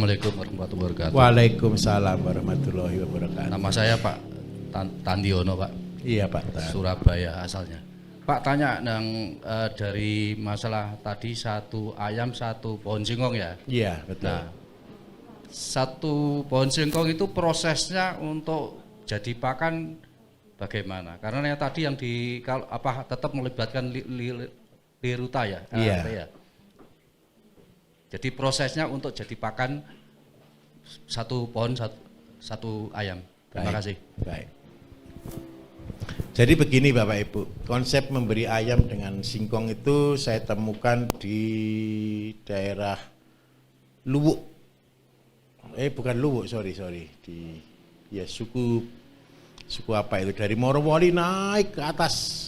Assalamualaikum warahmatullahi wabarakatuh. Waalaikumsalam warahmatullahi wabarakatuh. Nama saya Pak Tandiono, Pak. Iya Pak. Surabaya asalnya. Pak tanya dari masalah tadi satu ayam satu pohon singkong ya. Iya betul. Nah, satu pohon singkong itu prosesnya untuk jadi pakan bagaimana? Karena yang tadi yang tetap melibatkan liruta ya. Iya. Ya. Jadi prosesnya untuk jadi pakan satu pohon satu ayam. Terima kasih. Baik. Jadi begini Bapak Ibu, konsep memberi ayam dengan singkong itu saya temukan di daerah Luwuk. Bukan Luwuk, sorry. Suku apa itu, dari Morowali naik ke atas.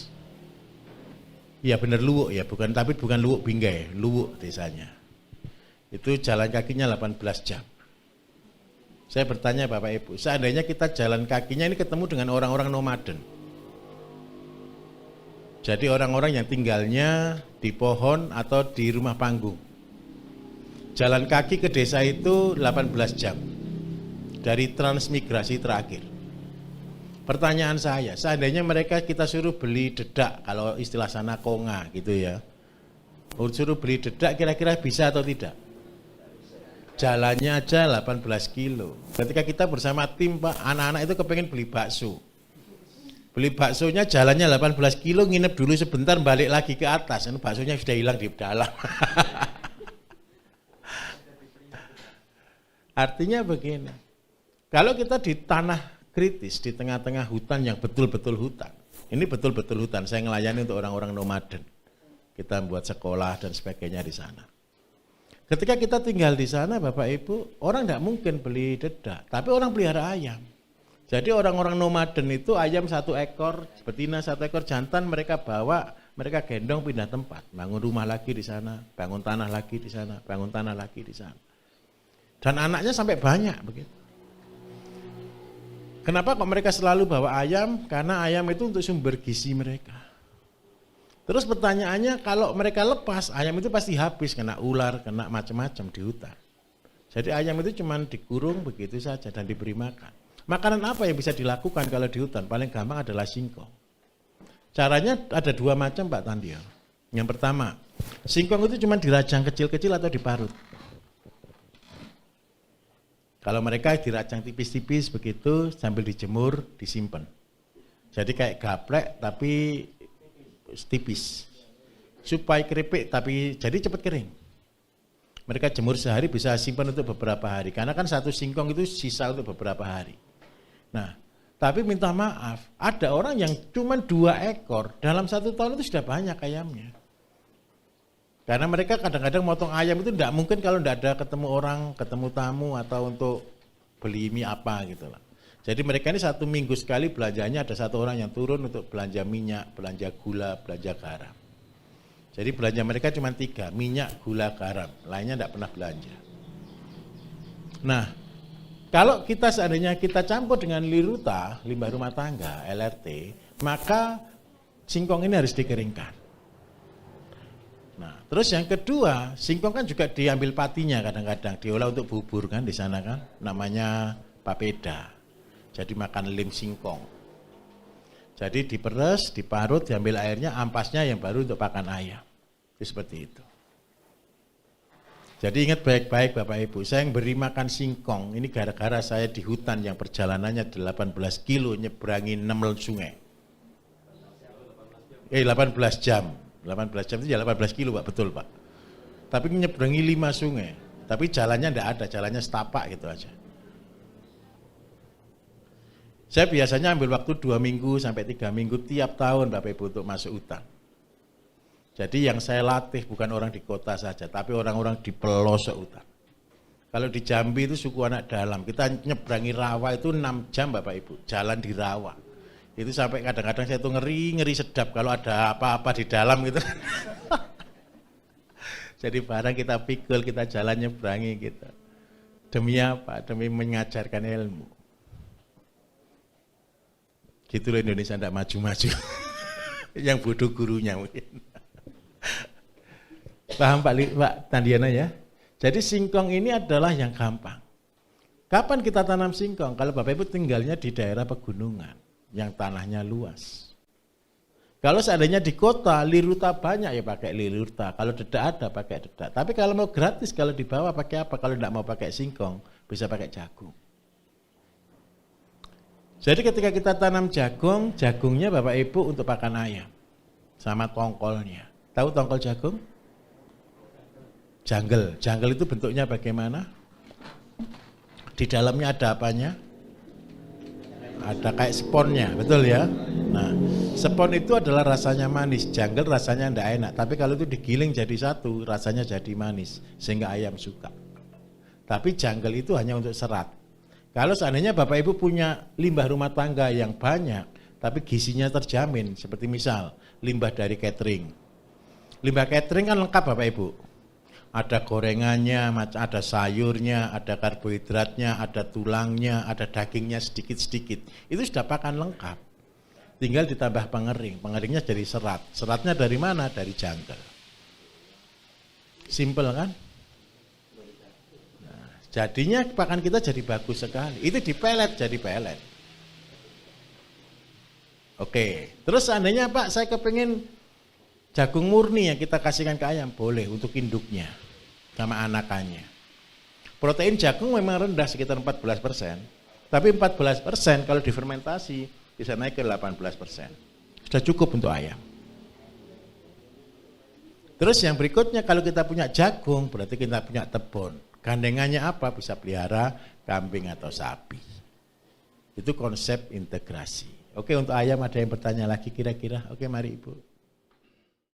Iya benar Luwuk ya, bukan Luwuk Binggai, Luwuk desanya. Itu jalan kakinya 18 jam. Saya bertanya Bapak Ibu, seandainya kita jalan kakinya ini ketemu dengan orang-orang nomaden. Jadi orang-orang yang tinggalnya di pohon atau di rumah panggung. Jalan kaki ke desa itu 18 jam. Dari transmigrasi terakhir. Pertanyaan saya, seandainya mereka kita suruh beli dedak, kalau istilah sana konga gitu ya. Suruh beli dedak kira-kira bisa atau tidak? Jalannya aja 18 kilo. Ketika kita bersama tim Pak, anak-anak itu kepengen beli bakso. Beli baksonya jalannya 18 kilo, nginep dulu sebentar, balik lagi ke atas. Baksonya sudah hilang di dalam. Artinya begini, kalau kita di tanah kritis, di tengah-tengah hutan yang betul-betul hutan. Ini betul-betul hutan, saya ngelayani untuk orang-orang nomaden. Kita membuat sekolah dan sebagainya di sana. Ketika kita tinggal di sana Bapak Ibu, orang tidak mungkin beli dedak, tapi orang pelihara ayam. Jadi orang-orang nomaden itu ayam 1 ekor, betina 1 ekor, jantan mereka bawa, mereka gendong pindah tempat, bangun rumah lagi di sana, bangun tanah lagi di sana, bangun tanah lagi di sana. Dan anaknya sampai banyak begitu. Kenapa kok mereka selalu bawa ayam? Karena ayam itu untuk sumber gizi mereka. Terus pertanyaannya, kalau mereka lepas, ayam itu pasti habis, kena ular, kena macam-macam di hutan. Jadi ayam itu cuma dikurung begitu saja dan diberi makan. Makanan apa yang bisa dilakukan kalau di hutan? Paling gampang adalah singkong. Caranya ada 2 macam Pak Tandio. Yang pertama, singkong itu cuma dirajang kecil-kecil atau diparut. Kalau mereka dirajang tipis-tipis begitu sambil dijemur, disimpan. Jadi kayak gaplek tapi tipis. Supaya keripik tapi jadi cepat kering. Mereka jemur sehari bisa simpan untuk beberapa hari. Karena kan satu singkong itu sisa untuk beberapa hari. Nah, tapi minta maaf, ada orang yang cuma 2 ekor, dalam 1 tahun itu sudah banyak ayamnya. Karena mereka kadang-kadang motong ayam itu tidak mungkin kalau tidak ada ketemu orang, ketemu tamu atau untuk beli mie apa gitu lah. Jadi mereka ini 1 minggu sekali belanjanya ada 1 orang yang turun untuk belanja minyak, belanja gula, belanja garam. Jadi belanja mereka cuma 3, minyak, gula, garam, lainnya tidak pernah belanja. Nah, kalau kita seandainya kita campur dengan liruta, limbah rumah tangga, LRT, maka singkong ini harus dikeringkan. Nah, terus yang kedua, singkong kan juga diambil patinya kadang-kadang, diolah untuk bubur kan di sana kan, namanya papeda. Jadi makan lim singkong. Jadi diperes, diparut, diambil airnya, ampasnya yang baru untuk pakan ayam. Itu seperti itu. Jadi ingat baik-baik Bapak Ibu, saya yang beri makan singkong, ini gara-gara saya di hutan yang perjalanannya 18 kilo, nyeberangi 6 sungai. 18 jam. 18 jam itu ya 18 kilo Pak, betul Pak. Tapi nyeberangi 5 sungai, tapi jalannya enggak ada, jalannya setapak gitu aja. Saya biasanya ambil waktu 2 minggu sampai 3 minggu tiap tahun Bapak Ibu untuk masuk hutan. Jadi yang saya latih bukan orang di kota saja, tapi orang-orang di pelosok hutan. Kalau di Jambi itu suku anak dalam, kita nyeberangi rawa itu 6 jam Bapak Ibu, jalan di rawa. Itu sampai kadang-kadang saya tuh ngeri sedap kalau ada apa-apa di dalam gitu. Jadi barang kita pikul, kita jalan nyeberangi gitu. Demi apa? Demi mengajarkan ilmu. Gitu loh Indonesia tidak maju-maju. Yang bodoh gurunya mungkin. Paham Pak Tandiana ya? Jadi singkong ini adalah yang gampang. Kapan kita tanam singkong? Kalau Bapak Ibu tinggalnya di daerah pegunungan yang tanahnya luas. Kalau seandainya di kota, liruta banyak ya pakai liruta. Kalau dedak ada pakai dedak. Tapi kalau mau gratis, kalau di bawah pakai apa? Kalau tidak mau pakai singkong, bisa pakai jagung. Jadi ketika kita tanam jagung, jagungnya Bapak Ibu untuk pakan ayam. Sama tongkolnya. Tahu tongkol jagung? Jungle. Jungle itu bentuknya bagaimana? Di dalamnya ada apanya? Ada kayak sponnya, betul ya? Nah, spon itu adalah rasanya manis, jungle rasanya tidak enak. Tapi kalau itu digiling jadi satu, rasanya jadi manis, sehingga ayam suka. Tapi jungle itu hanya untuk serat. Kalau seandainya Bapak Ibu punya limbah rumah tangga yang banyak, tapi gizinya terjamin, seperti misal limbah dari catering. Limbah catering kan lengkap Bapak Ibu. Ada gorengannya, ada sayurnya, ada karbohidratnya, ada tulangnya, ada dagingnya sedikit-sedikit. Itu sudah pakan lengkap. Tinggal ditambah pengering. Pengeringnya jadi serat. Seratnya dari mana? Dari jungle. Simple kan? Nah, jadinya pakan kita jadi bagus sekali. Itu dipelet jadi pelet. Oke. Terus seandainya Pak, saya kepingin jagung murni yang kita kasihkan ke ayam. Boleh untuk induknya sama anakannya. Protein jagung memang rendah sekitar 14%. Tapi 14% kalau difermentasi bisa naik ke 18%. Sudah cukup untuk ayam. Terus yang berikutnya kalau kita punya jagung berarti kita punya tebon. Gandengannya apa? Bisa pelihara kambing atau sapi. Itu konsep integrasi. Oke, untuk ayam ada yang bertanya lagi kira-kira? Oke, mari Ibu.